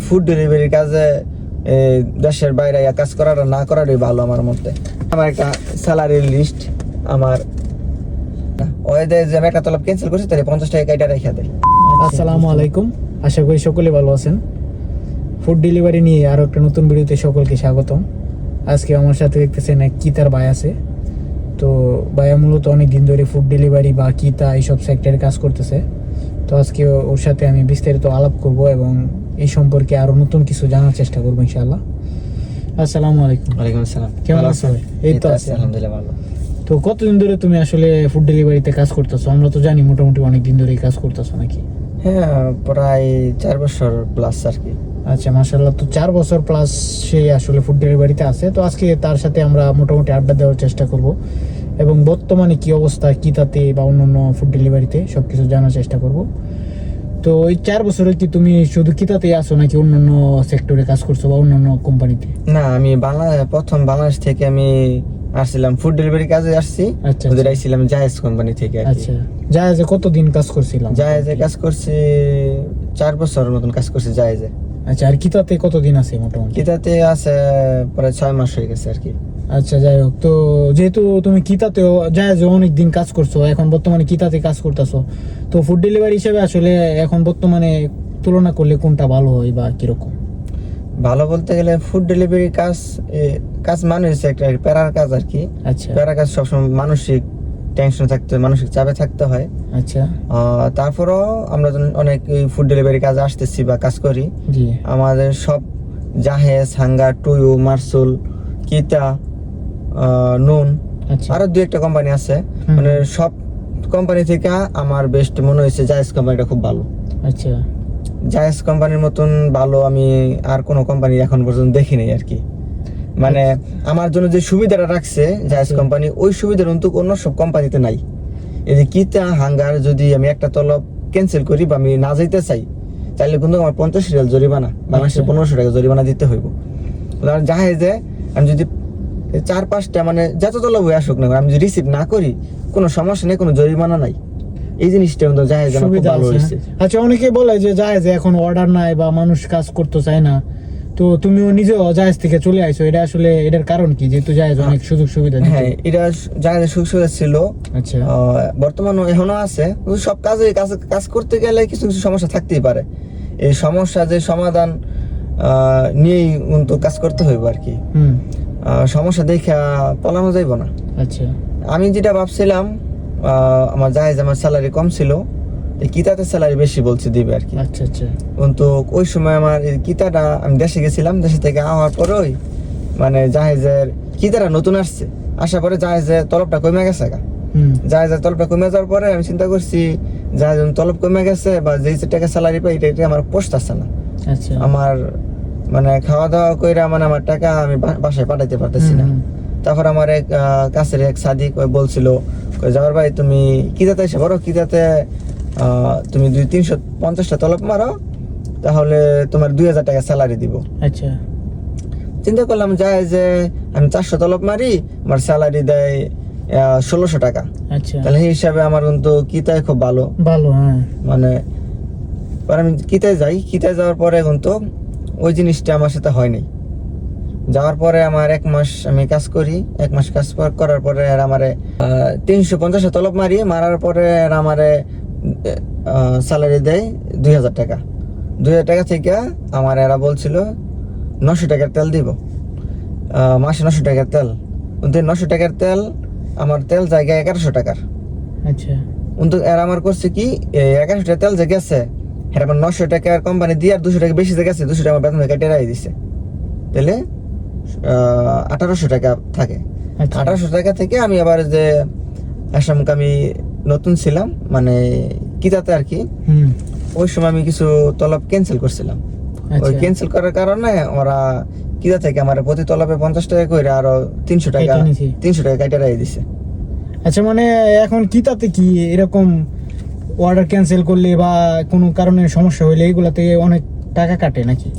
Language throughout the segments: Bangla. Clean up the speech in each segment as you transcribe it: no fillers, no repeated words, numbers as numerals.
ফুড ডেলিভারির কাজে দেশের বাইরে কাজ করাটা না করাটাই ভালো আমার মতে। আমার একটা স্যালারির লিস্ট আমার ওই যে আমি একটা তলব ক্যান্সেল করছি তাহলে 50 টাকা কাইটা রেখে দেয়। আসসালামু আলাইকুম, আশা করি সকলে ভালো আছেন। ফুড ডেলিভারি নিয়ে আরো একটা নতুন ভিডিওতে সকলকে স্বাগতম। আজকে আমার সাথে দেখতেছেন এক কিতার ভাই আছে। তো ভাইয়া মূলত অনেক দিন ধরে ফুড ডেলিভারি বা কিতা এইসব সেক্টরে কাজ করতেছে। তো আজকে ওর সাথে আমি বিস্তারিত আলাপ করব এবং এই সম্পর্কে আরো নতুন কিছু জানার চেষ্টা করবো ইনশাআল্লাহ। আসসালামু আলাইকুম। ওয়ালাইকুম আসসালাম। কেমন আছো? এই তো আছি আলহামদুলিল্লাহ ভালো। তো কতদিন ধরে তুমি আসলে ফুড ডেলিভারিতে কাজ করতেছো? আমরা তো জানি মোটামুটি অনেক দিন ধরেই কাজ করতেছো নাকি? হ্যাঁ, প্রায় 4 বছর প্লাস আর কি। আচ্ছা, মাশাআল্লাহ। তো 4 বছর প্লাস সে আসলে ফুড ডেলিভারিতে আছে। তো আজকে তার সাথে আমরা মোটামুটি আড্ডা দেওয়ার চেষ্টা করব এবং বর্তমানে কি অবস্থা কিতাতে বা অন্যান্য ফুড ডেলিভারিতে সবকিছু জানার চেষ্টা করব। তো ওই 4 বছরে কি তুমি শুধু কিতাতেই আছো নাকি অন্যান্য সেক্টরে কাজ করছো বা অন্যান্য কোম্পানিতে? না, আমি প্রথম বাংলাদেশ থেকে আমি আসছিলাম ফুড ডেলিভারি কাজে আসছি। আচ্ছা, ওদের আইছিলাম জায়েজ কোম্পানি থেকে আর কি। আচ্ছা, জায়েজে কতদিন কাজ করছিলাম? জায়েজে কাজ করছি 4 বছরের মতন কাজ করছি জায়েজে। আচ্ছা, আর কিতাতে কতদিন আছে মোটামুটি? কিতাতে আছে প্রায় 6 মাস হয়ে গেছে আর কি। আচ্ছা, যাই হোক। তো যেহেতু তুমি কিতাতেও জায়েজে অনেক দিন কাজ করছো, এখন বর্তমানে কিতাতে কাজ করতেছো, তো ফুড ডেলিভারি হিসেবে আসলে এখন বর্তমানে তুলনা করলে কোনটা ভালো হয় বা কিরকম? ভালো বলতে গেলে ফুড ডেলিভারি কাজ মানে হচ্ছে একটা প্যারার কাজ আর কি। আচ্ছা, প্যারার কাজ সবসময় মানসিক টেনশন থাকতে হয়, মানসিক চাপে থাকতে হয়। আচ্ছা, তারপরও আমরা যখন অনেক ফুড ডেলিভারি কাজে আসতেছি বা কাজ করি, জি, আমাদের সব জাহেজ, হাঙ্গার, টুয়ু, মার্সুল, কিতা, নুন, আচ্ছা, আরো 2-1টা কোম্পানি আছে। মানে সব কোম্পানি থেকে আমার বেস্ট মনে হয়েছে জায়েজ কোম্পানিটা খুব ভালো। আচ্ছা, জায়েজ কোম্পানির মতন ভালো আমি আর কোনো কোম্পানি এখন পর্যন্ত দেখিনি আর কি। মানে আমার জন্য যে সুবিধাটা রাখছে জায়েজ কোম্পানি, ওই সুবিধাটা কিন্তু অন্য সব কোম্পানিতে নাই। এই যে কিতা, হাঙ্গার যদি আমি একটা তলব ক্যান্সেল করি বা আমি না যাইতে চাই, তাহলে কিন্তু আমার 50 রিয়াল জরিমানা, বাংলাদেশের 1500 টাকা জরিমানা দিতে হইব। আর জাহেজে আমি যদি 4-5টা মানে যত তলব হয়ে আসুক না, আমি যদি রিসিভ না করি কোনো সমস্যা নেই, কোনো জরিমানা নাই। এই জিনিসটা কিন্তু জাহেজে আমার খুব সুবিধা ভালো আছে। হয়েছে। আচ্ছা, অনেকে বলে যে জায়েজে এখন অর্ডার নাই বা মানুষ কাজ করতে চায় না, তো তুমিও নিজেও জায়েজ থেকে চলে আইছো, এটা আসলে এটার কারণ কি? যেহেতু জায়েজ অনেক সুযোগ সুবিধা দিত। হ্যাঁ, এটা জাহেজের সুযোগ সুবিধা ছিল। আচ্ছা, বর্তমানে এখনো আছে। সব কাজ করতে গেলে কিছু কিছু সমস্যা থাকতেই পারে। এই সমস্যা যে সমাধান নিয়েই কিন্তু কাজ করতে হইব আর কি। সমস্যা দেখা পলানো যাইব না। আচ্ছা, আমি যেটা ভাবছিলাম, আমার জাহেজ আমার স্যালারি কম ছিল, কিতাতে স্যালারি বেশি বলছে দিবে আর কি। আচ্ছা, আচ্ছা, কিন্তু ওই সময় আমার এই কিতাটা আমি দেশে গেছিলাম, দেশে থেকে আসার পরেই মানে জাহেজের কিতাটা নতুন আসছে, আসার পরে জাহেজের তলবটা কমে গেছে। জাহেজের তলবটা কমে যাওয়ার পরে আমি চিন্তা করছি জাহেজ তলব কমে গেছে বা যেই টাকা স্যালারি পাই এটা আমার পোষাচ্ছে না। আচ্ছা, আমার মানে খাওয়া দাওয়া কইরা মানে আমার টাকা আমি বাসায় পাঠাইতে পারতেছি না। তারপর আমার এক কাছের এক সাদিক বলছিল, যাওয়ার ভাই তুমি কিতাতে এসে বড় কিতাতে তুমি 200-350টা তলব মারো, তাহলে তোমার 2000 টাকা স্যালারি দিব। আচ্ছা, চিন্তা করলাম যায় যে আমি 400 তলব মারি, আমার স্যালারি দেয় 1600 টাকা। আচ্ছা, তাহলে এই হিসাবে আমার কিন্তু কিতায় খুব ভালো। হ্যাঁ, মানে আমি কিতায় যাই, কিতায় যাওয়ার পরে কিন্তু ওই জিনিসটা আমার সাথে হয় নাই। যাওয়ার পরে আমার 1 মাস আমি কাজ করি, 1 মাস কাজ করার পরে আর আমারে 350 তলব মারার পরে আর আমারে স্যালারি দেয় 2000 টাকা। 2000 টাকা থেকে আমার এরা বলছিল 900 টাকার তেল দিব, মাসে 900 টাকার তেল। কিন্তু 900 টাকার তেল আমার তেল জায়গায় 1100 টাকার। আচ্ছা, কিন্তু এরা আমার করছে কি 1100 টাকা তেল যে গেছে, এটা আমার 900 টাকার কোম্পানি দিয়ে আর 200 টাকা বেশি যে গেছে, 200 টাকা আমার বেতন কেটে রাই দিছে। তাহলে 1800 টাকা থাকে। 1800 টাকা থেকে আমি আবার যে আসামকে আমি নতুন ছিলাম মানে কিতাতে আর কি, ওই সময় আমি কিছু তলব ক্যান্সেল করছিলাম। ওই ক্যান্সেল করার কারণে ওরা কিতা থেকে আমার প্রতি তলবে 50 টাকা করে আরো 300 টাকা কেটে রাই দিছে। আচ্ছা, মানে এখন কিতাতে কি এরকম অর্ডার ক্যান্সেল করলে বা কোনো কারণে সমস্যা হইলে এইগুলাতে অনেক টাকা কাটে নাকি?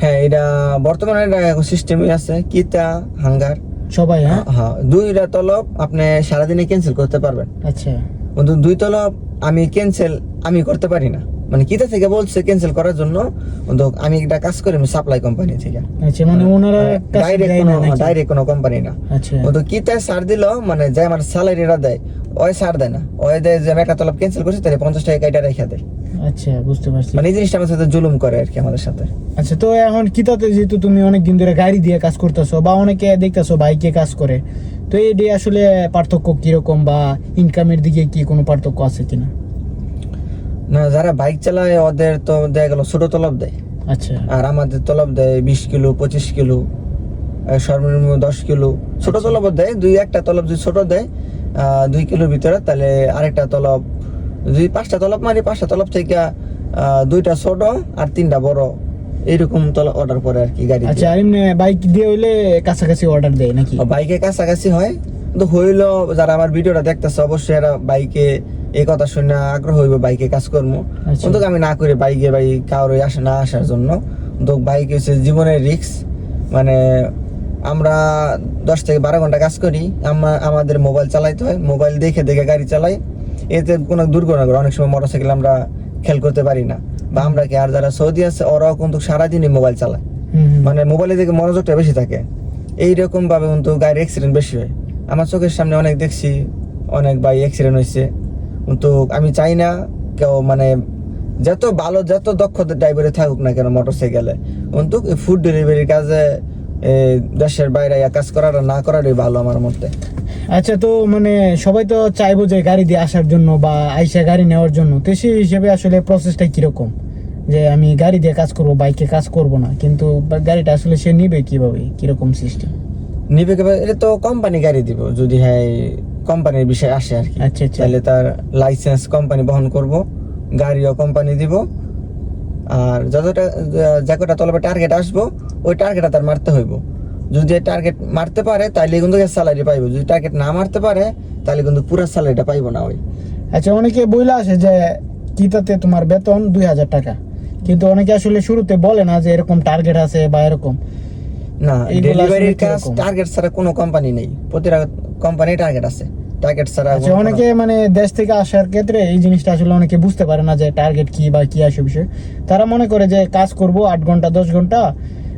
হ্যাঁ, এটা বর্তমানে সিস্টেমই আছে। কিতা, হাঙ্গার সবাই, হ্যাঁ, 2টা তলব আপনি সারাদিনে ক্যান্সেল করতে পারবেন। আচ্ছা, কিন্তু 2 তলব আমি ক্যান্সেল আমি করতে পারি না। মানে কিতা থেকে বলছে ক্যান্সেল করার জন্য, কিন্তু আমি একটা কাজ করি আমি সাপ্লাই কোম্পানি থেকে। আচ্ছা, মানে ওনারা ডাইরেক্ট কোনো কোম্পানি না। আচ্ছা তো কিতা ছাড় দিল, মানে যে আমার স্যালারিটা দেয় ওই ছাড় দেয় না, ওই দেয় যে আমি একটা তলব ক্যান্সেল করছি তাহলে 50 টাকা কাইটা রেখে দেয়। আচ্ছা, বুঝতে পারছি। মানে এই জিনিসটা আমার সাথে জুলুম করে আর কি আমাদের সাথে। আচ্ছা, তো এখন কিতাতে যেহেতু তুমি অনেক দিন ধরে গাড়ি দিয়ে কাজ করতেছো বা অনেকে দেখতেছো বাইকে কাজ করে, তো এই দিয়ে আসলে পার্থক্য কিরকম বা ইনকামের দিকে কি কোনো পার্থক্য আছে কিনা? না, যারা বাইক চালায় ওদের তো দেখা গেল ছোট তলব দেয়, আচ্ছা আর আমাদের তলব দেয় 20 কিলো 25 কিলো, সর্বনিম্ন 10 কিলো ছোট তলব দেয়। একটা তলব যদি ছোট দেয় 2 কিলোর ভিতরে, তাহলে আরেকটা তলব যদি 5টা তলব মারি, 5টা তলব থেকে 2টা ছোট আর 3টা বড়, এইরকম তলব অর্ডার করে আর কি গাড়ি। আচ্ছা, আর এমনি বাইক দিয়ে হইলে কাছাকাছি অর্ডার দেয় নাকি? বাইকে কাছাকাছি হয়, কিন্তু হইলো যারা আমার ভিডিওটা দেখতেছে অবশ্যই এরা বাইকে এই কথা শুনে আগ্রহ হইব বাইকে কাজ করবো। আচ্ছা। কিন্তু আমি না করি বাইকে, কারোর না আসার জন্য। তো বাইক হচ্ছে জীবনের রিস্ক। মানে আমরা 10 থেকে 12 ঘন্টা কাজ করি, আমাদের মোবাইল চালাইতে হয়, মোবাইল দেখে দেখে গাড়ি চালাই, এতে কোনো দুর্ঘটনা করে। অনেক সময় মোটরসাইকেল আমরা খেয়াল করতে পারি না, বা আমরা কি, আর যারা সৌদি আছে ওরাও কিন্তু সারাদিনই মোবাইল চালায়, মানে মোবাইলের দিকে মনোযোগটা বেশি থাকে। এইরকম ভাবে কিন্তু গাড়ির অ্যাক্সিডেন্ট বেশি হয়। আমার চোখের সামনে অনেক দেখছি, অনেক বাইক অ্যাক্সিডেন্ট হয়েছে। কিন্তু আমি চাই না কেউ, মানে যত ভালো যত দক্ষ ড্রাইভারে থাকুক না কেন মোটরসাইকেলে, কিন্তু ফুড ডেলিভারির কাজে দেশের বাইরে কাজ করাটা না করারই ভালো আমার মতে। আচ্ছা, তো মানে সবাই তো চাইবো যে গাড়ি দিয়ে আসার জন্য বা আইসা গাড়ি নেওয়ার জন্য, তো সেই হিসেবে আসলে প্রসেসটা কিরকম, যে আমি গাড়ি দিয়ে কাজ করব, বাইকে কাজ করব না, কিন্তু গাড়িটা আসলে সে নিবে কিভাবে, কিরকম সিস্টেম নিবে কিভাবে? এটা তো কোম্পানি গাড়ি দিব, যদি হ্যাঁ কোম্পানির বিষয় আসে আর কি। আচ্ছা আচ্ছা। তাহলে তার লাইসেন্স কোম্পানি বহন করব, গাড়িও কোম্পানি দিব, আর যা কটা তলবে টার্গেট আসবো ওই টার্গেটটা তার মারতে হইব। যদি টার্গেট মারতে পারে তাহলে কিন্তু স্যালারি পাইবো, যদি টার্গেট না মারতে পারে তাহলে কিন্তু পুরো স্যালারিটা পাইবো না ওই। আচ্ছা, অনেকে বইলা আসে যে কিতাতে তোমার বেতন 2000 টাকা, কিন্তু অনেকে আসলে শুরুতে বলে না যে এরকম টার্গেট আছে বা এরকম। না, এইগুলো ডেলিভারির আসলে কাজ কিরকম? টার্গেট ছাড়া কোনো কোম্পানি নেই, প্রতিটা কোম্পানি টার্গেট আছে, টার্গেট ছাড়া আচ্ছা, অনেকে মানে দেশ থেকে আসার ক্ষেত্রে এই জিনিসটা আসলে অনেকে বুঝতে পারে না যে টার্গেট কি বা কি আসে বিষয়। তারা মনে করে যে কাজ করব 8 ঘন্টা 10 ঘন্টা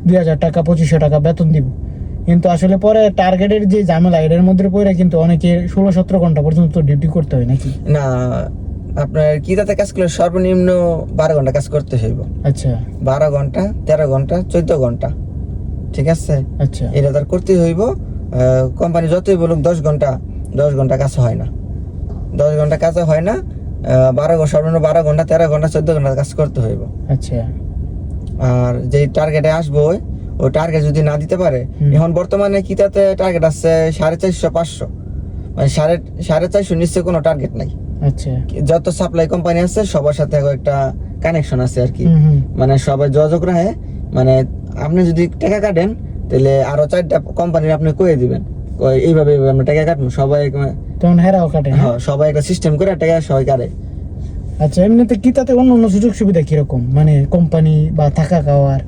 2000 টাকা 2500 টাকা বেতন দিব, কিন্তু আসলে পরে টার্গেটের যে ঝামেলা এটার মধ্যে পড়ে কিন্তু অনেকে 16-17 ঘন্টা পর্যন্ত ডিউটি করতে হয় নাকি? না, আপনার কিতাতে কাজ করলে সর্বনিম্ন 12 ঘন্টা কাজ করতে হইব। আচ্ছা 12 ঘন্টা 13 ঘন্টা 14 ঘন্টা, ঠিক আছে, আচ্ছা এটা তার করতে হইব। কোম্পানি যতই বলুক 10 ঘন্টা কাজ হয় না, 10 ঘন্টা কাজ হয় না। 12 ঘন্টা 13 ঘন্টা 14 ঘন্টা কাজ করতে হইব। আচ্ছা আর যে টার্গেটে আসবো ওই টার্গেট যদি না দিতে পারে, এখন বর্তমানে কিতাতে টার্গেট আছে 450-500, মানে 450 নিচে কোনো টার্গেট নাই। আচ্ছা যত সাপ্লাই কোম্পানি আছে সবার সাথে একটা কানেকশন আছে আর কি, হুম। মানে সবাই যোগাযোগ রাখে। মানে আপনি যদি টাকা কাটেন তাহলে আরো 4টা কোম্পানির আপনি কয়ে দিবেন এইভাবে আমরা টাকা কাটবো, সবাই তখন হেরাও কাটে না? হ্যাঁ, সবাই একটা সিস্টেম করে টাকা সবাই কাটে। আচ্ছা, এমনিতে কিতাতে অন্য অন্য সুযোগ সুবিধা কিরকম, মানে কোম্পানি বা থাকা খাওয়ার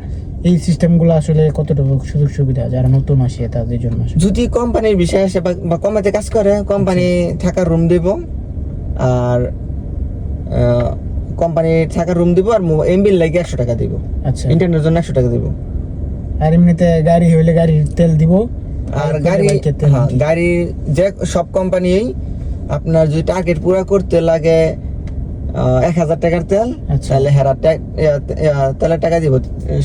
এই সিস্টেমগুলো আসলে কতটুকু সুযোগ সুবিধা যারা নতুন আসে তাদের জন্য আসলে? যদি কোম্পানির বিষয় আসে বা কোম্পানিতে কাজ করে, কোম্পানি থাকার রুম দিব, আর কোম্পানির থাকার রুম দিব, আর এমবির লাগে 100 টাকা দিব, আচ্ছা, ইন্টারনেটের জন্য 100 টাকা দিব। আর এমনিতে গাড়ি হইলে গাড়ির তেল দিব, আর গাড়ি, হ্যাঁ, গাড়ি যে সব কোম্পানি আপনার যদি টার্গেট পুরো করতে লাগে 1000 টাকার তেল, আচ্ছা। তাহলে তেলের টাকা দিব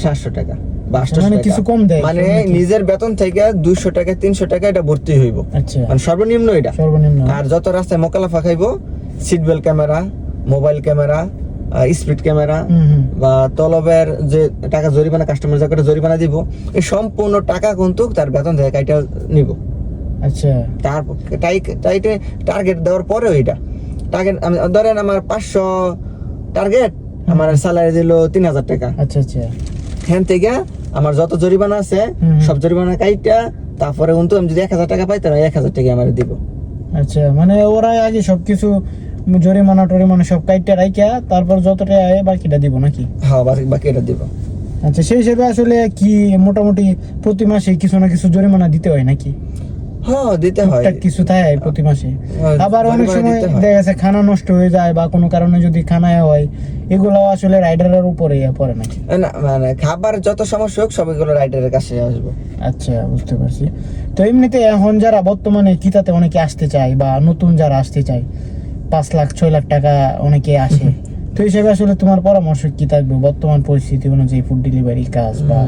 700 টাকা বা 800 মানে টাকা। কিছু কম দেয় মানে নিজের বেতন থেকে 200 টাকা 300 টাকা এটা ভর্তি হইব, আচ্ছা, মানে সর্বনিম্ন এটা। সর্বনিম্ন। আর যত রাস্তায় মোকালাফা খাইব, seat belt camera, mobile camera, speed camera, বা তলবের যে টাকা জরিমানা, কাস্টমার যা করে জরিমানা দিব, এই সম্পূর্ণ টাকা কিন্তু তার বেতন থেকে কাইটা নিব। আচ্ছা, তার টার্গেট দেওয়ার পরে ওইটা টার্গেট, আমি ধরেন আমার 500 টার্গেট, আমার স্যালারি দিল 3000 টাকা, আচ্ছা আচ্ছা, হ্যান থেকে আমার যত জরিমানা আছে সব জরিমানা কাইটা, তারপরে কিন্তু আমি যদি 1000 টাকা পাই তাহলে 1000 টাকা আমার দিব। আচ্ছা, মানে ওরা আগে সবকিছু জরিমানা টরিমানা সব কাইটা রাইখা তারপর যতটা আয় বাকিটা দিব নাকি? হ্যাঁ, বাকি এটা দিব। আচ্ছা, সেই হিসেবে আসলে কি মোটামুটি প্রতি মাসে কিছু না কিছু জরিমানা দিতে হয় নাকি? হ্যাঁ দিতে হয়। টুকটাক কিছু থাকে প্রতি মাসে। আবার অনেক পরিবারে সময় দিতে হয়। দেখা গেছে খানা নষ্ট হয়ে যায় বা কোনো কারণে যদি খানায় হয়, এগুলো আসলে রাইডারের উপরে পড়ে নাকি? না মানে খাবার যত সমস্যা হোক সবগুলো রাইডারের কাছে আসবো। আচ্ছা, বুঝতে পারছি। তো এমনিতে এখন যারা বর্তমানে কিতাতে অনেকে আসতে চায় বা নতুন যারা আসতে চায়, 5 লাখ 6 লাখ টাকা অনেকে আসে, তো হিসেবে আসলে তোমার পরামর্শ কি থাকবে বর্তমান পরিস্থিতি অনুযায়ী ফুড ডেলিভারি কাজ বা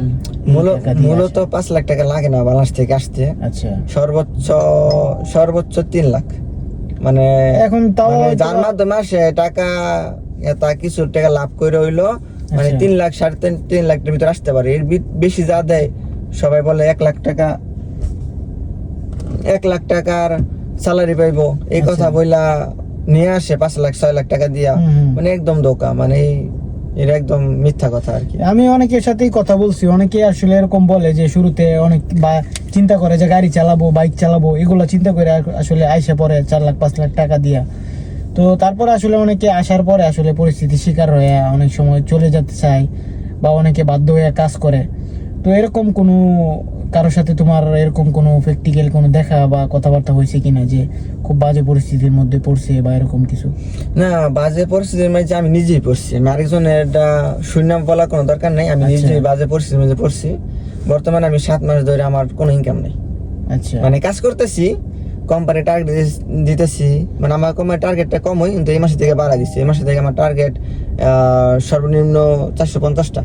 এই টাকা দিয়ে মূলত আসা? 5 লাখ টাকা লাগে না বাংলাদেশ থেকে আসতে, আচ্ছা, সর্বোচ্চ 3 লাখ, মানে এখন তাও মানে হয়তো- যার মাধ্যমে আসে টাকা তা কিছু টাকা লাভ করে হইলো, মানে আচ্ছা। 3 লাখ 3.5 লাখের ভিতরে আসতে পারে। এর বেশি যা দেয় সবাই বলে 1 লাখ টাকা, 1 লাখ টাকার স্যালারি পাইবো এই আচ্ছা। কথা বইলা নিয়ে আসে 5 লাখ 6 লাখ টাকা দিয়া, হুম। মানে একদম ধোঁকা, মানে এটা একদম মিথ্যা কথা আর কি। আমি অনেকের সাথেই কথা বলছি, অনেকে আসলে এরকম বলে যে শুরুতে অনেক বা চিন্তা করে যে গাড়ি চালাবো, বাইক চালাবো, এগুলো চিন্তা করে আসলে আইসা পরে 4 লাখ 5 লাখ টাকা দিয়া। তো তারপরে আসলে অনেকে আসার পরে আসলে পরিস্থিতির শিকার হয়ে অনেক সময় চলে যেতে চায় বা অনেকে বাধ্য হয়ে কাজ করে। তো এরকম কোনো কারোর সাথে তোমার এরকম কোনো প্র্যাকটিক্যাল কোনো দেখা বা কথাবার্তা হয়েছে কিনা যে খুব বাজে পরিস্থিতির মধ্যে পড়ছে বা এরকম কিছু? না, বাজে পরিস্থিতির মাঝে আমি নিজেই পড়ছি, আমি আরেকজনের এটা সুনাম বলার কোনো দরকার নাই, আমি আচ্ছা। নিজেই বাজে পরিস্থিতির মাঝে পড়ছি। বর্তমানে আমি 7 মাস ধরে আমার কোনো ইনকাম নেই, আচ্ছা, মানে কাজ করতেছি, কোম্পানি টার্গেট দিতেছি, মানে আমার কোম্পানি টার্গেটটা কম হয়, কিন্তু এই মাসে থেকে বাড়া দিচ্ছে। এই মাসে থেকে আমার টার্গেট সর্বনিম্ন 450টা।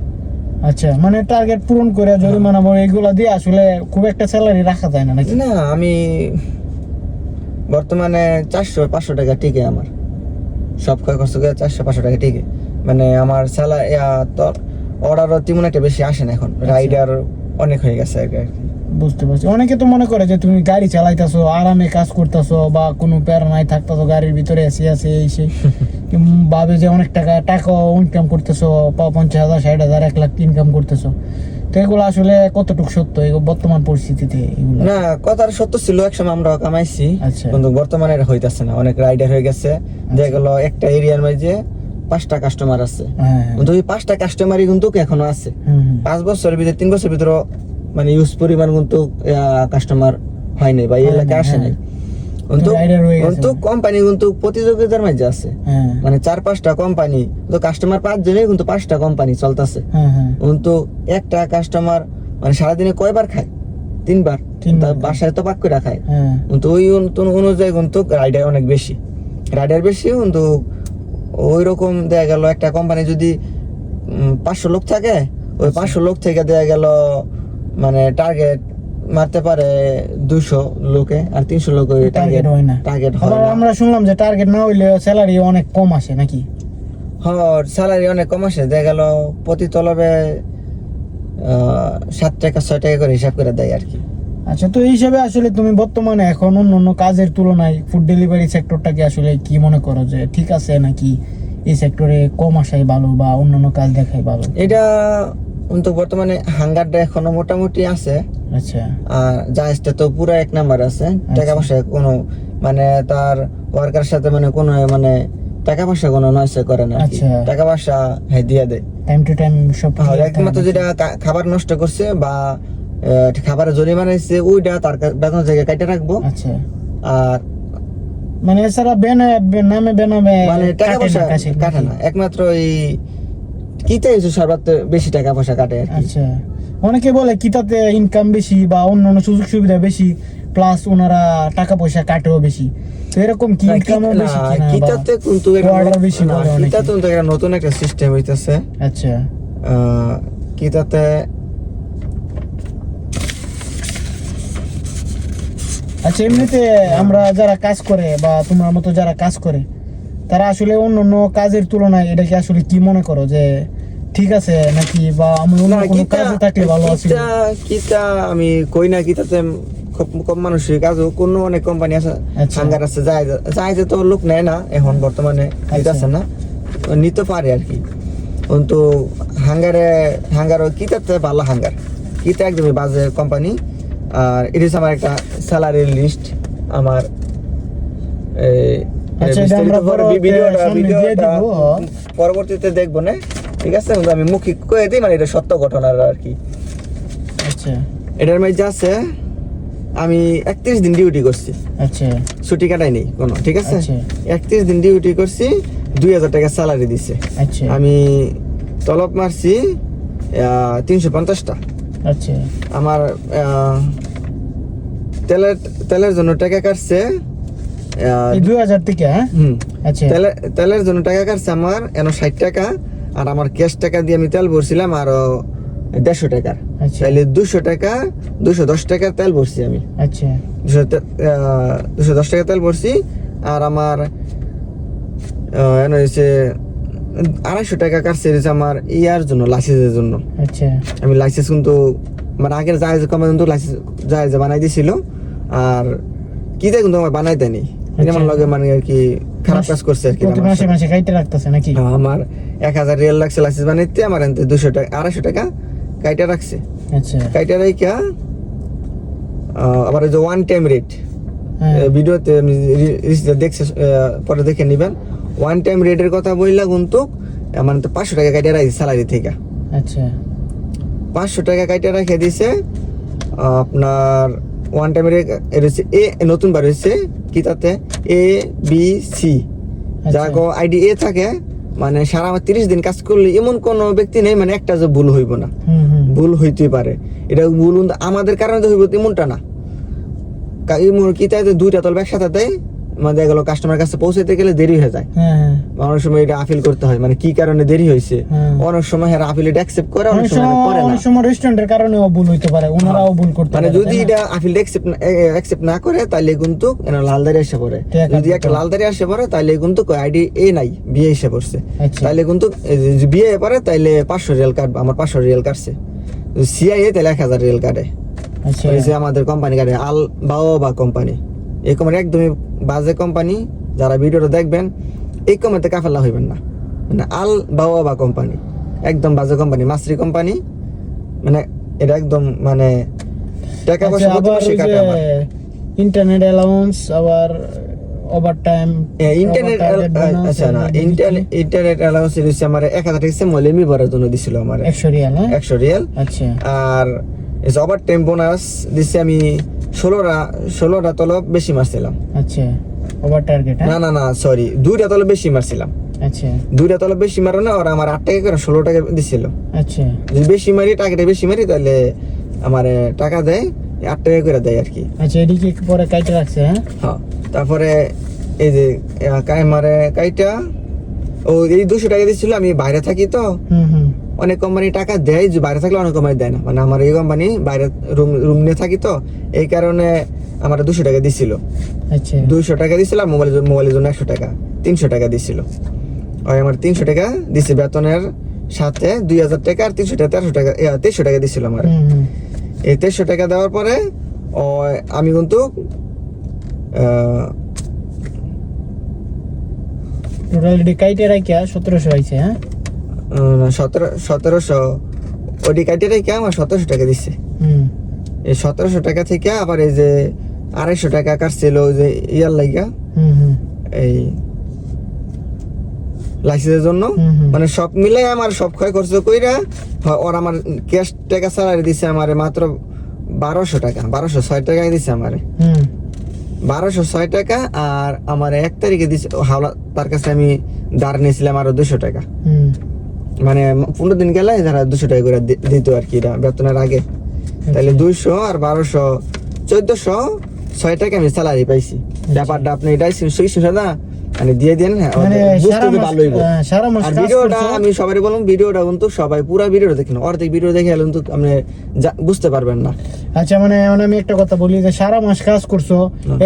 আচ্ছা, মানে টার্গেট পূরণ করে জরিমানা বড় এগুলা দিয়ে আসলে খুব একটা স্যালারি রাখা যায় না নাকি? না, আমি বর্তমানে 400-500 টাকা টিকে, আমার সব ক্ষয় খরচ করে 400-500 টাকা টিকে, মানে আমার স্যালারি তো অর্ডারও তেমন একটা বেশি আসে না এখন, রাইডার অনেক হয়ে গেছে আর কি। বুঝতে পারছি। অনেকে তো মনে করে যে তুমি গাড়ি চালাইতেছো, আরামে কাজ করতেছো বা কোনো প্যারা নাই, থাকতেছো গাড়ির ভিতরে এসে আছে এই সেই, ভাবে যে অনেক টাকা ইনকাম করতেছো, 50,000 60,000 1 লাখ ইনকাম করতেছো। তো এগুলো আসলে কতটুকু সত্য এই বর্তমান পরিস্থিতিতে এগুলো? না, কথার সত্য ছিল, একসময় আমরা কামাইছি, আচ্ছা। কিন্তু বর্তমানে এটা হইতাছে না, অনেক রাইডার হয়ে গেছে, দেখা গেল একটা এরিয়ার মাঝে 5টা কাস্টমার আছে, হ্যাঁ, কিন্তু ওই 5টা কাস্টমারই কিন্তু এখনো আছে। হুম, হুম। 5 বছরের ভিতরে 3 বছরের ভিতরে মানে ইউজ পরিমাণ কিন্তু কাস্টমার হয় নাই বা এই হয় নাই, এলাকায় আসে হ্যাঁ। নাই, কিন্তু rider রয়ে গেছে কিন্তু মানে। কোম্পানি কিন্তু প্রতিযোগিতার মাঝে আছে, হ্যাঁ, মানে 4-5টা কোম্পানি, তো কাস্টমার 5 জনই কিন্তু 5টা কোম্পানি চলতেছে, হ্যাঁ, হ্যাঁ। কিন্তু একটা কাস্টমার মানে সারাদিনে কয়বার খায়? 3 বার। তিনবার তার খায়। বাসায় তো পাক করে খায়, হ্যাঁ, কিন্তু ওই অনুযায়ী কিন্তু রাইডার অনেক বেশি, রাইডার বেশি, কিন্তু ওই রকম দেখা গেল একটা কোম্পানি যদি 500 লোক থাকে, ওই 500 লোক থেকে দেখা গেল মানে টার্গেট মারতে পারে 200 লোকে, আর 300 লোক ওই টার্গেট হয় না। টার্গেট হয় আবার না। আমরা শুনলাম যে টার্গেট না হইলে স্যালারি অনেক কম আসে নাকি? হ্যাঁ, স্যালারি অনেক কম আসে, দেখা গেল প্রতি তলবে 7 টাকা 6 টাকা করে হিসাব করে দেয় আর কি। আচ্ছা, তো এই হিসাবে আসলে তুমি বর্তমানে এখন অন্য কাজের তুলনায় ফুড ডেলিভারি সেক্টরটাকে আসলে কি মনে করো যে ঠিক আছে নাকি এই সেক্টরে কম আসাই ভালো বা অন্যান্য কাজ দেখাই ভালো? এটা কিন্তু বর্তমানে হাঙ্গারটা এখনো মোটামুটি আছে, আচ্ছা, আর জাহাজটা তো পুরো 1 নাম্বার আছে, টাকা পয়সা কোনো মানে তার ওয়ার্কার সাথে মানে কোনো মানে টাকা পয়সা কোনো নয়সে করে না আর কি। আচ্ছা। টাকা পয়সা দিয়ে দেয়। টাইম টু টাইম সব আর clear একমাত্র থাকে যেটা খাবার নষ্ট করছে বা খাবারের জরিমানা দিচ্ছে ওইটা তার বেতন জায়গায় কাটে রাখবো, নাকি? আচ্ছা, আর মানে এছাড়া নামে বেনামে মানে টাকা কাটে পয়সা না কাছে কাটে নাকি? না, একমাত্র এই কিতে সর্বাত বেশি টাকা পয়সা কাটে আর কি। আচ্ছা, অনেকে বলে কিতাতে ইনকাম বেশি বা অন্যান্য সুযোগ সুবিধা বেশি, প্লাস ওনারা টাকা পয়সা কাটেও বেশি। তো এরকম কি ইনকামও বেশি কিনা বা কিতাতে কিন্তু order বেশি করে অনেকে? কিতাতে কিন্তু একটা নতুন একটা সিস্টেম হইতেছে, আচ্ছা, কিতাতে আচ্ছা, এমনিতে আমরা যারা কাজ করে বা তোমার মতো যারা কাজ করে তারা আসলে অন্য কাজের তুলনায় এটা কি আসলে কি মনে করো যে ঠিক আছে নাকি বা আমি অন্য না, কোনো কাজে থাকলে ভালো আছে? কিতা আমি কই না, কিতাতে খুব কম মানুষের কাজ, কোনো অনেক কোম্পানি আছে, আচ্ছা। হাঙ্গার আছে, যায় যে তো লোক নেয় না এখন বর্তমানে, নিতেছে না, নিতে পারে আর কি, কিন্তু হাঙ্গার কিতাতে ভালো, হাঙ্গার কিতা একদমই বাজে কোম্পানি। আর এটা হচ্ছে আমার একটা স্যালারির লিস্ট, আমার আচ্ছা, এটা আমরা সামনে দিয়ে দিব। পরবর্তীতে দেখবো না, ঠিক আছে, কিন্তু আমি মৌখিক কয়ে দিই, মানে এটা সত্য ঘটনার আর কি। আচ্ছা, এটার মধ্যে আছে আমি 31 দিন ডিউটি করছি, আচ্ছা ছুটি কাটাই নেই কোনো, ঠিক আছে। আচ্ছা। 31 দিন ডিউটি করছি, 2000 টাকা স্যালারি দিছে। আচ্ছা আমি তলব মারছি 350টা। আচ্ছা আমার তেলের জন্য টাকা কাটছে এই 2000 থেকে, হ্যাঁ? আচ্ছা তেলের জন্য টাকা কাটছে আমার 60 টাকা, আর আমার ক্যাশ টাকা দিয়ে আমি তেল ভরছিলাম আরো 150 টাকার। আচ্ছা তাহলে 200 টাকা, 210 টাকার তেল ভরছি আমি। আচ্ছা 210 টাকা তেল ভরছি। আর আমার হয়েছে 250 টাকা কাটছে হচ্ছে আমার ইয়ার জন্য, লাইসেন্সের জন্য। আচ্ছা আমি লাইসেন্স কিন্তু মানে আগের জাহাজ কোম্পানি কিন্তু লাইসেন্স জাহাজ বানাই দিছিল, আর কিতে কিন্তু আমার বানাই দেয়নি। এটা আমার লগে মানে আর কি খারাপ কাজ করছে আর কি। প্রতি মাসে মাসে কাইতে রাখতেছে নাকি? আমার 1000 রিয়াল লাগছে লাইসেন্স বানাইতে, আমার এনতে 200 টাকা 250 টাকা কাইটা রাখছে। আচ্ছা কাইটা রাইকা আবার এই যে ওয়ান টাইম রেট, হ্যাঁ ভিডিওতে আমি দেখছি, পরে দেখে নিবেন। ওয়ান টাইম রেটের কথা বললা কিন্তু মানে তো 500 টাকা কাইটা রাখছে স্যালারি থেকে। আচ্ছা 500 টাকা কাইটা রেখে দিছে আপনার ওয়ান টাইম রেট। এর হচ্ছে এ নতুন বার হয়েছে কি তাতে A B C, যাগো ID A থাকে মানে সারা 30 দিন কাজ করলে এমন কোন ব্যক্তি নেই মানে একটা যে ভুল হইব না। ভুল হইতেই পারে, এটা ভুল আমাদের কারণে তো হইব এমনটা না। কি তাই দুইটা তলব একসাথে দেয়, মানে দেখা গেল কাস্টমার কাছে পৌঁছাইতে গেলে দেরি হয়ে যায়। অনেক সময় এটা আপিল করতে হয়, মানে কি কারণে দেরি হয়েছে। অনেক সময় হ্যাঁ আপিল এটা অ্যাকসেপ্ট করে, অনেক সময় করে না। অনেক সময় রেস্টুরেন্টের কারণেও ভুল হইতে পারে, ওনারাও ভুল করতে মানে পারে। যদি এটা আপিল অ্যাকসেপ্ট না করে তাহলে কিন্তু লালদারি আসে পড়ে। যদি একটা লালদারি আসে পড়ে তাহলে কিন্তু আইডি এ নাই, বিয়ে এসে পড়ছে, তাহলে কিন্তু বিয়ে পড়ে তাইলে 500 রিয়াল কাটবে। আমার 500 রিয়াল কাটছে। সিআইএ তাহলে 1000 রিয়াল কাটে। আচ্ছা আমাদের কোম্পানি কাটে আল বাওবা কোম্পানি। এই কোম্পানি একদমই বাজে কোম্পানি। যারা ভিডিওটা দেখবেন এই কোম্পানিতে কাফেলা হইবেন না, মানে আল বাওবা কোম্পানি একদম বাজে কোম্পানি, মাসরি কোম্পানি। মানে এটা একদম মানে টাকা পয়সা আবার বেশি কাটে আমার। ইন্টারনেট অ্যালাউন্স, আবার ওভারটাইম, ইন্টারনেট আচ্ছা না, ইন্টারনেট অ্যালাউন্স দিচ্ছে আমার 1000 টাকা মলেমি ভরার জন্য দিছিল আমার 100 রিয়াল। 100 রিয়াল। আচ্ছা আর ওভার টাইম বোনাস দিচ্ছে আমি 16টা তলব বেশি মারছিলাম। আচ্ছা ওভার টার্গেট, না না না সরি, 2টা তলব বেশি মারছিলাম। আচ্ছা 2টা তলব বেশি মারো না, ওরা আমার 8 টাকা করে 16 টাকা দিছিল। আচ্ছা যদি বেশি মারি, টাকাটা বেশি মারি, তাহলে আমার টাকা দেয় 8 টাকা করে দেয় আর কি। আচ্ছা এদিকে পরে কাইটে রাখছে, হ্যাঁ হ্যাঁ তারপরে এই যে মারে কাইটা ও এই 200 টাকা দিছিল। আমি বাইরে থাকি তো, অনেক কোম্পানি টাকা দেয়, যে বাইরে থাকলে অনেক কোম্পানি দেয় না। মানে আমার এই কোম্পানি বাইরে রুম নিয়ে থাকি তো, এই কারণে আমার 200 টাকা দিছিল। আচ্ছা 200 টাকা দিছিল, আর মোবাইলের জন্য 100 টাকা, 300 টাকা দিছিল। ওই আমার 300 টাকা দিছে বেতনের সাথে, 2000 টাকা আর 300 টাকা, 1300 টাকা দিছিল আমার। এই 1300 টাকা দেওয়ার পরে আমি কিন্তু টোটাল কাইটে রাখিয়া 1700 আইছে, হ্যাঁ 1700 ওডি কাটে রেখে আমার 1700 টাকা দিচ্ছে। এই 1700 টাকা থেকে আবার এই যে 250 টাকা কাটছিল ওই যে ইয়ার লাগা, এই লাইসেন্সের জন্য। মানে সব মিলাই আমার সব ক্ষয় খরচ কইরা ওর আমার ক্যাশ টাকা স্যালারি দিছে আমার মাত্র 1200 টাকা, 1206 টাকা দিছে আমারে, 1206 টাকা। আর আমার 1 তারিখে দিছে হাওলা, তার কাছে আমি ধার নিয়েছিলাম আরো 200 টাকা। মানে 15 দিন গেলে যারা 200 টাকা করে দিত আর কি বেতনের আগে। তাহলে 200 আর 1200 1406 টাকা আমি স্যালারি পাইছি। ব্যাপারটা আপনি এটাই না মানে দিয়ে দেন, বুঝতে ভালো হইব। আর ভিডিওটা আমি সবাই বললাম, ভিডিওটা কিন্তু সবাই পুরো ভিডিওটা দেখেন, অর্ধেক ভিডিও দেখে এলেন তো আপনি বুঝতে পারবেন না। আচ্ছা মানে আমি একটা কথা বলি, যে সারা মাস কাজ করছো,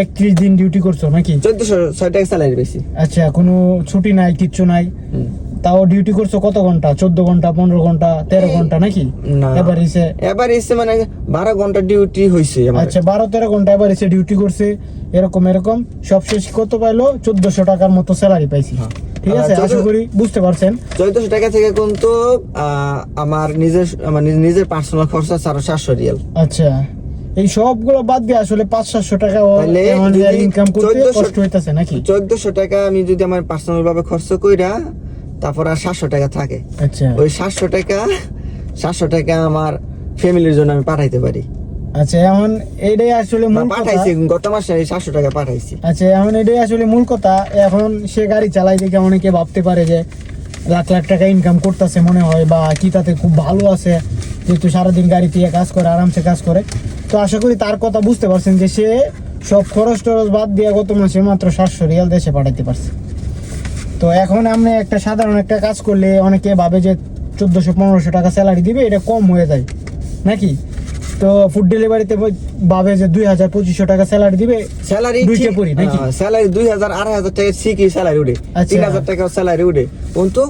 31 দিন ডিউটি করছো নাকি? 1406 টাকা স্যালারি পাইছি। আচ্ছা কোনো ছুটি নাই, কিচ্ছু নাই, তাও ডিউটি করছো কত ঘন্টা? 14 ঘন্টা, 15 ঘন্টা, 13 ঘন্টা নাকি? এবার এসে মানে 12 ঘন্টা ডিউটি হইছে আমার। আচ্ছা 12-13 ঘন্টা এবার এসে ডিউটি করছে, এরকম সব শেষ কত পাইলো? 1400 টাকার মতো স্যালারি পাইছি। ঠিক আছে, আশা করি বুঝতে পারছেন। 1400 টাকা থেকে কিন্তু আমার নিজের পার্সোনাল খরচা 700 রিয়াল। আচ্ছা এই সবগুলো বাদ দিয়ে আসলে 500-700 টাকা ইনকাম করতে কষ্ট হইতাছে নাকি? 1400 টাকা আমি যদি আমার পার্সোনাল ভাবে খরচ কইরা তারপর আর 700 টাকা থাকে। আচ্ছা ওই 700 টাকা আমার ফ্যামিলির জন্য আমি পাঠাইতে পারি। আচ্ছা এখন এইটাই আসলে মূল কথা। পাঠাইছি গত মাসে 700 টাকা পাঠাইছি। আচ্ছা এখন এটাই আসলে মূল কথা। এখন সে গাড়ি চালাই দেখে অনেকে ভাবতে পারে যে লাখ লাখ টাকা ইনকাম করতেছে মনে হয়, বা কি তাতে খুব ভালো আছে, যেহেতু সারাদিন গাড়িতে কাজ করে, আরামসে কাজ করে। তো আশা করি তার কথা বুঝতে পারছেন যে সে সব খরচ টরচ বাদ দিয়ে গত মাসে মাত্র 700 রিয়াল দেশে পাঠাইতে পারছে। তো এখন আপনি একটা সাধারণ একটা কাজ করলে অনেকে ভাবে যে 1400-1500 টাকা স্যালারি দিবে, এটা কম হয়ে যায় নাকি। তো ফুড ডেলিভারিতে ভাবে যে 2000-2500 টাকা স্যালারি দিবে, স্যালারি দুইটা পরি নাকি? স্যালারি 2000-2500 টাকা ঠিকই স্যালারি উঠে, আচ্ছা। 3000 টাকা স্যালারি উঠে, কিন্তু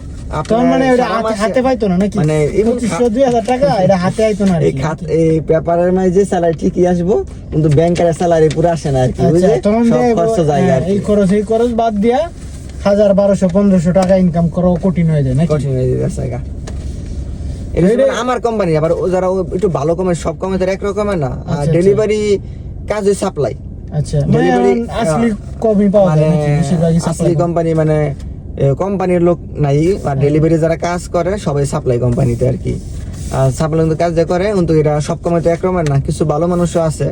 তখন মানে ওটা হাতে পাইতো না নাকি? মানে 2500-2000 টাকা এটা হাতে আইতো না আর এই কি। খাত এই পেপারের মাঝে স্যালারি ঠিকই আসবো, কিন্তু ব্যাংকের স্যালারি পুরো আসে না আর কি। আচ্ছা, বুঝলে তখন সব যে, খরচ জায়গা আর কি। এই খরচ বাদ দিয়া 1000-1200-1500 টাকা ইনকাম করা কঠিন হয়ে যায় নাকি? কঠিন হয়ে যাচ্ছে জায়গা। এটা হচ্ছে মানে আমার কোম্পানি, আবার ও যারা একটু ভালো কোম্পানি, সব কোম্পানি তো এক রকমের না। আচ্ছা, ডেলিভারি কাজে সাপ্লাই, আচ্ছা মানে Delivery, এখন আসলে কমই পাওয়া যায় মানে নাকি? বেশিরভাগই আসলি সাপ্লাই। কোম্পানি মানে কোম্পানির লোক নাই, আর ডেলিভারি যারা কাজ করে সবাই সাপ্লাই কোম্পানিতে আর কি। আর সাপ্লাই কাজ যে করে, কিন্তু এটা সব কোম্পানিতে একরকমের না। কিছু ভালো মানুষও আছে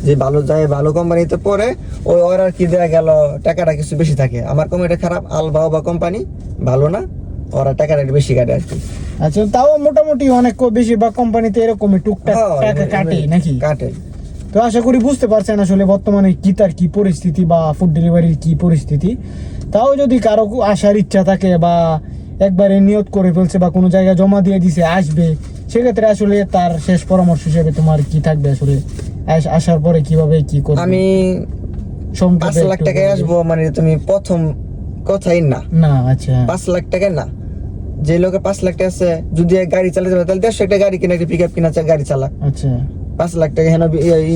যে ভালো যায়, ভালো কোম্পানিতে পড়ে, ওই ওর আর কি দেয়া গেল টাকাটা কিছু বেশি থাকে। আমার কোম্পানিটা খারাপ, আলবাও বা কোম্পানি ভালো না, ওরা টাকাটা একটু বেশি কাটে আর কি। আচ্ছা তাও মোটামুটি অনেক বেশিরভাগ কোম্পানিতে এরকমই টুকটাক টাকা কাটে নাকি? কাটে। তো আশা করি বুঝতে পারছেন আসলে বর্তমানে কি তার কি পরিস্থিতি বা ফুড ডেলিভারির কি পরিস্থিতি। তাও যদি কারো আসার ইচ্ছা থাকে বা একবারে নিয়ত করে ফেলছে বা কোনো জায়গায় জমা দিয়ে দিছে আসবে, সেক্ষেত্রে আসলে তার শেষ পরামর্শ হিসেবে তোমার কি থাকবে আসলে আসার পরে কিভাবে কি করবে? আমি সংক্ষেপে 5 লাখ একটু টাকায় বলে আসবো, মানে তুমি প্রথম কথাই না। দিন। না আচ্ছা 5 লাখ টাকা না, যে লোকের 5 লাখ টাকা আছে, যদি এক গাড়ি চালাতে পারে তাহলে 150 একটা গাড়ি কিনে, একটা পিকআপ কিনা, গাড়ি চালাক। আচ্ছা 5 লাখ টাকা হেন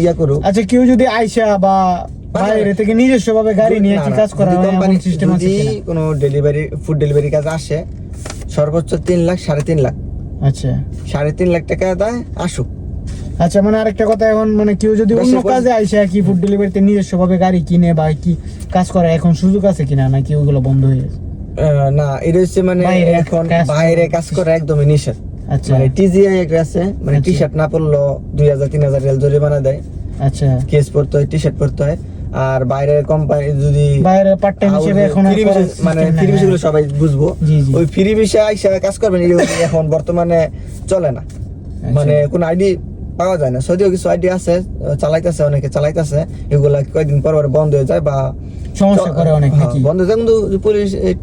ইয়া করুক। আচ্ছা কেউ যদি আইসা বা বাইরে থেকে নিজস্ব ভাবে গাড়ি নিয়ে কি কাজ করা হয় কোম্পানি এমন সিস্টেম আছে যদি কিনা? কোনো ডেলিভারি ফুড ডেলিভারি কাজ আসে, সর্বোচ্চ 3 লাখ 3.5 লাখ, আচ্ছা 3.5 লাখ টাকা দেয় আসুক। আচ্ছা মানে আরেকটা কথা, এখন মানে কেউ যদি অন্য কাজে আইসা কি ফুড ডেলিভারিতে নিজস্ব ভাবে গাড়ি কিনে বা কি কাজ করে, এখন সুযোগ আছে কিনা নাকি ওগুলো বন্ধ হয়ে গেছে? না, এটা হচ্ছে মানে বাইরে এখন কাজ বাইরে কাজ করা একদমই নিষেধ। আচ্ছা মানে টিজিআই একটা আছে, মানে আচ্ছা। টি শার্ট না পরলো 2000-3000 রিয়াল জরিমানা দেয়, আচ্ছা কেস পড়তে হয়, টি শার্ট পরতে হয়। আর বাইরের কোম্পানি যদি বাইরে পার্ট টাইম হিসেবে এখন আর করার মানে system নাই, ফ্রি বিষয়গুলো সবাই বুঝবো, জি, জি। ওই ফ্রি বিষয়ে আইসা কাজ করবেন, এগুলো এখন বর্তমানে চলে না। মানে কোন আইডি পাওয়া যায় না। যদিও কিছু আইডি আছে, চালাইতেছে, অনেকে চালাইতেছে, এগুলা কয়েকদিন পর পর বন্ধ হয়ে যায় বা সমস্যা করে অনেক নাকি? বন্ধ হয়ে যায়। কিন্তু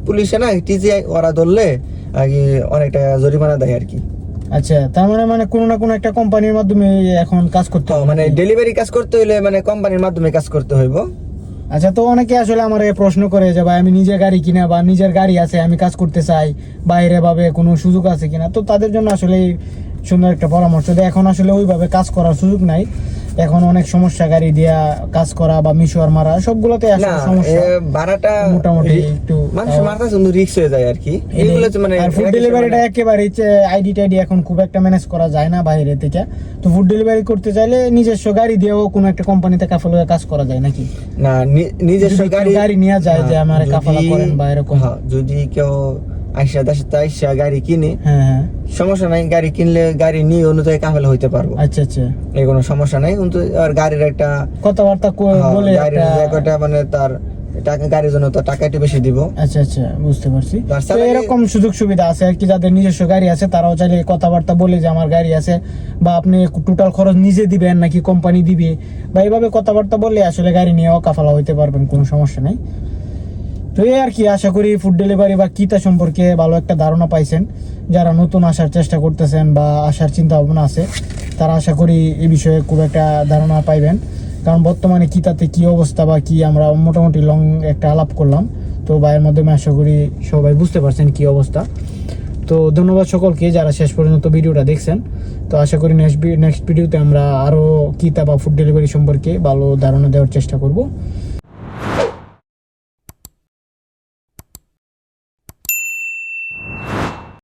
পুলিশে না, টিজিআই ওরা ধরলে আগে অনেক টাকা জরিমানা দেয় আর কি। আচ্ছা তার মানে কোনো না কোনো একটা কোম্পানির মাধ্যমে এখন কাজ করতে হবে মানে নাকি? ডেলিভারি কাজ করতে হইলে মানে কোম্পানির মাধ্যমে কাজ করতে হইব। আচ্ছা তো অনেকে আসলে আমার প্রশ্ন করে যে ভাই আমি নিজে গাড়ি কিনা বা নিজের গাড়ি আছে আমি কাজ করতে চাই, বাইরে ভাবে কোনো সুযোগ আছে কিনা। তো তাদের জন্য আসলে এই সুন্দর একটা পরামর্শ দেয়। এখন আসলে ওইভাবে কাজ করার সুযোগ নাই, এখন অনেক সমস্যা, গাড়ি দিয়া কাজ করা বা মিশোয়ার মারা সবগুলোতে না, আসলে সমস্যা। ভাড়াটা মোটামুটি একটু মানুষ মারতে কিন্তু রিস্ক হয়ে যায় আর কি। এগুলো হচ্ছে মানে আর ফুড ডেলিভারিটা একেবারে আইডি টাইডি এখন খুব একটা ম্যানেজ করা যায় না বাইরে থেকে। তো ফুড ডেলিভারি করতে চাইলে নিজস্ব গাড়ি দিয়েও কোনো একটা কোম্পানিতে কাফাল হয়ে কাজ করা যায় নাকি? না, নিজস্ব যদি কেউ গাড়ি নিয়ে যায় যে আমার কাফালা করেন বা এরকম। হ্যাঁ, যদি কেউ আইসা আইসা গাড়ি কিনে, হ্যাঁ হ্যাঁ সমস্যা নাই, গাড়ি কিনলে গাড়ি নিয়ে অনুযায়ী কাফেলা হইতে পারবো, আচ্ছা আচ্ছা এই কোনো সমস্যা নাই। কিন্তু আর গাড়ির একটা কথাবার্তা বলে গাড়ির একটা মানে তার টাকা, গাড়ির জন্য তো টাকা একটু বেশি দিব। আচ্ছা আচ্ছা বুঝতে পারছি। তার তো এরকম সুযোগ সুবিধা আছে আর কি, যাদের নিজস্ব গাড়ি আছে তারাও চাইলে কথাবার্তা বলে যে আমার গাড়ি আছে, বা আপনি টোটাল খরচ নিজে দিবেন নাকি কোম্পানি দিবে, বা এইভাবে কথাবার্তা বললে আসলে গাড়ি নিয়েও কাফালা হইতে পারবেন, কোনো সমস্যা নেই। তো এই আর কি, আশা করি ফুড ডেলিভারি বা কিতা সম্পর্কে ভালো একটা ধারণা পাইছেন। যারা নতুন আসার চেষ্টা করতেছেন বা আসার চিন্তা ভাবনা আছে, তারা আশা করি এই বিষয়ে খুব একটা ধারণা পাইবেন। কারণ বর্তমানে কিতাতে কি অবস্থা বা কি, আমরা মোটামুটি লং একটা আলাপ করলাম, তো ভাইয়ের মাধ্যমে আশা করি সবাই বুঝতে পারছেন কি অবস্থা। তো ধন্যবাদ সকলকে যারা শেষ পর্যন্ত ভিডিওটা দেখছেন। তো আশা করি নেক্সট ভিডিওতে আমরা আরও কিতা বা ফুড ডেলিভারি সম্পর্কে ভালো ধারণা দেওয়ার চেষ্টা করব।